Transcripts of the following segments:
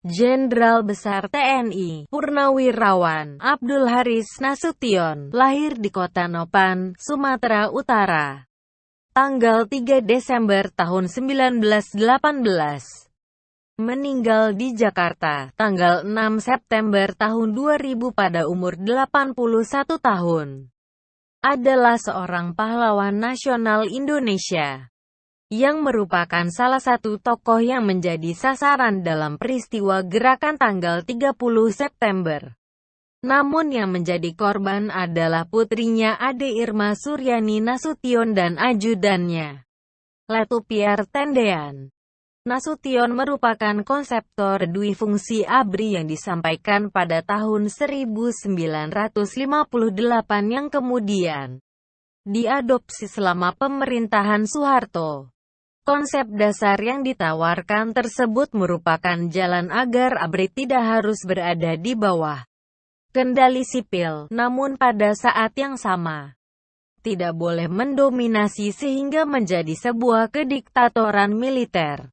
Jenderal Besar TNI, Purnawirawan, Abdul Haris Nasution, lahir di Kota Nopan, Sumatera Utara, tanggal 3 Desember tahun 1918. Meninggal di Jakarta, tanggal 6 September tahun 2000 pada umur 81 tahun. Adalah seorang pahlawan nasional Indonesia, yang merupakan salah satu tokoh yang menjadi sasaran dalam peristiwa gerakan tanggal 30 September. Namun yang menjadi korban adalah putrinya Ade Irma Suryani Nasution dan ajudannya, Letu Pierre Tendean. Nasution merupakan konseptor duifungsi ABRI yang disampaikan pada tahun 1958 yang kemudian diadopsi selama pemerintahan Soeharto. Konsep dasar yang ditawarkan tersebut merupakan jalan agar ABRI tidak harus berada di bawah kendali sipil, namun pada saat yang sama tidak boleh mendominasi sehingga menjadi sebuah kediktatoran militer.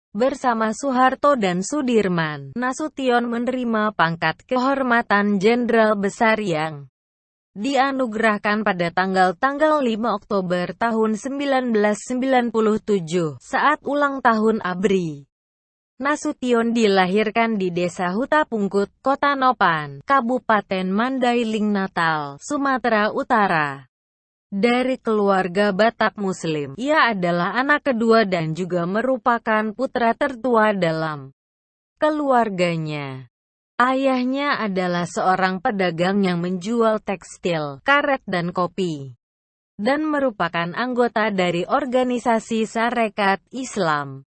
Bersama Soeharto dan Sudirman, Nasution menerima pangkat kehormatan Jenderal Besar yang dianugerahkan pada tanggal 5 Oktober tahun 1997, saat ulang tahun ABRI. Nasution dilahirkan di Desa Huta Pungkut, Kota Nopan, Kabupaten Mandailing Natal, Sumatera Utara. Dari keluarga Batak Muslim, ia adalah anak kedua dan juga merupakan putra tertua dalam keluarganya. Ayahnya adalah seorang pedagang yang menjual tekstil, karet dan kopi, dan merupakan anggota dari organisasi Sarekat Islam.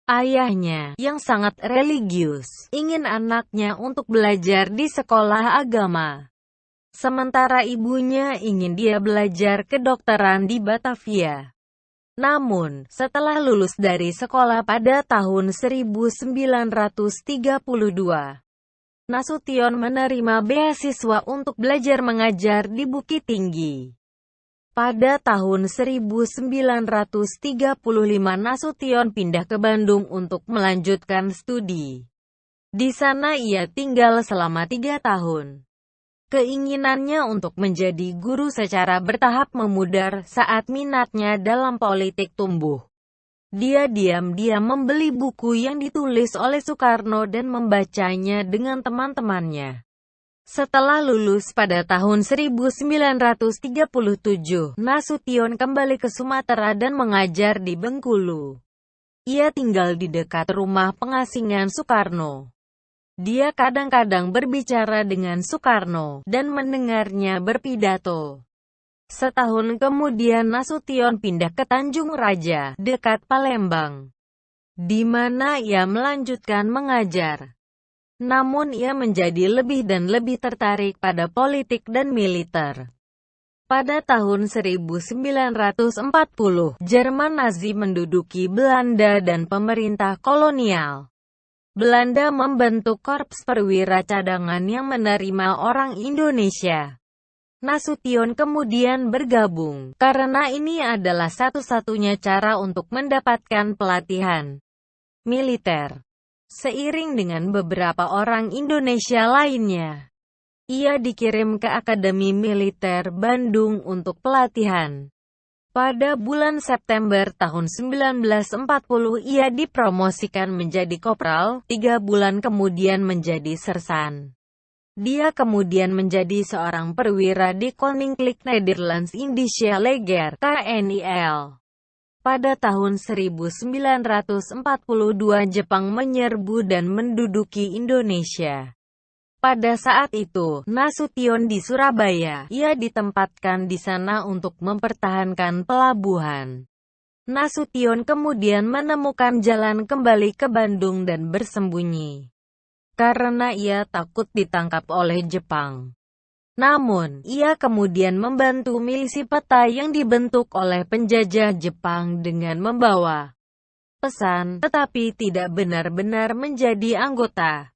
Ayahnya, yang sangat religius, ingin anaknya untuk belajar di sekolah agama. Sementara ibunya ingin dia belajar kedokteran di Batavia. Namun, setelah lulus dari sekolah pada tahun 1932, Nasution menerima beasiswa untuk belajar mengajar di Bukit Tinggi. Pada tahun 1935 Nasution pindah ke Bandung untuk melanjutkan studi. Di sana ia tinggal selama 3 tahun. Keinginannya untuk menjadi guru secara bertahap memudar saat minatnya dalam politik tumbuh. Dia diam-diam membeli buku yang ditulis oleh Soekarno dan membacanya dengan teman-temannya. Setelah lulus pada tahun 1937, Nasution kembali ke Sumatera dan mengajar di Bengkulu. Ia tinggal di dekat rumah pengasingan Soekarno. Dia kadang-kadang berbicara dengan Soekarno, dan mendengarnya berpidato. Setahun kemudian Nasution pindah ke Tanjung Raja, dekat Palembang, di mana ia melanjutkan mengajar. Namun ia menjadi lebih dan lebih tertarik pada politik dan militer. Pada tahun 1940, Jerman Nazi menduduki Belanda dan pemerintah kolonial Belanda membentuk Korps Perwira Cadangan yang menerima orang Indonesia. Nasution kemudian bergabung, karena ini adalah satu-satunya cara untuk mendapatkan pelatihan militer. Seiring dengan beberapa orang Indonesia lainnya, ia dikirim ke Akademi Militer Bandung untuk pelatihan. Pada bulan September tahun 1940 ia dipromosikan menjadi kopral, 3 bulan kemudian menjadi sersan. Dia kemudian menjadi seorang perwira di Koninklijk Nederlands Indische Leger (KNIL). Pada tahun 1942 Jepang menyerbu dan menduduki Indonesia. Pada saat itu, Nasution di Surabaya. Ia ditempatkan di sana untuk mempertahankan pelabuhan. Nasution kemudian menemukan jalan kembali ke Bandung dan bersembunyi, karena ia takut ditangkap oleh Jepang. Namun, ia kemudian membantu milisi peta yang dibentuk oleh penjajah Jepang dengan membawa pesan, tetapi tidak benar-benar menjadi anggota.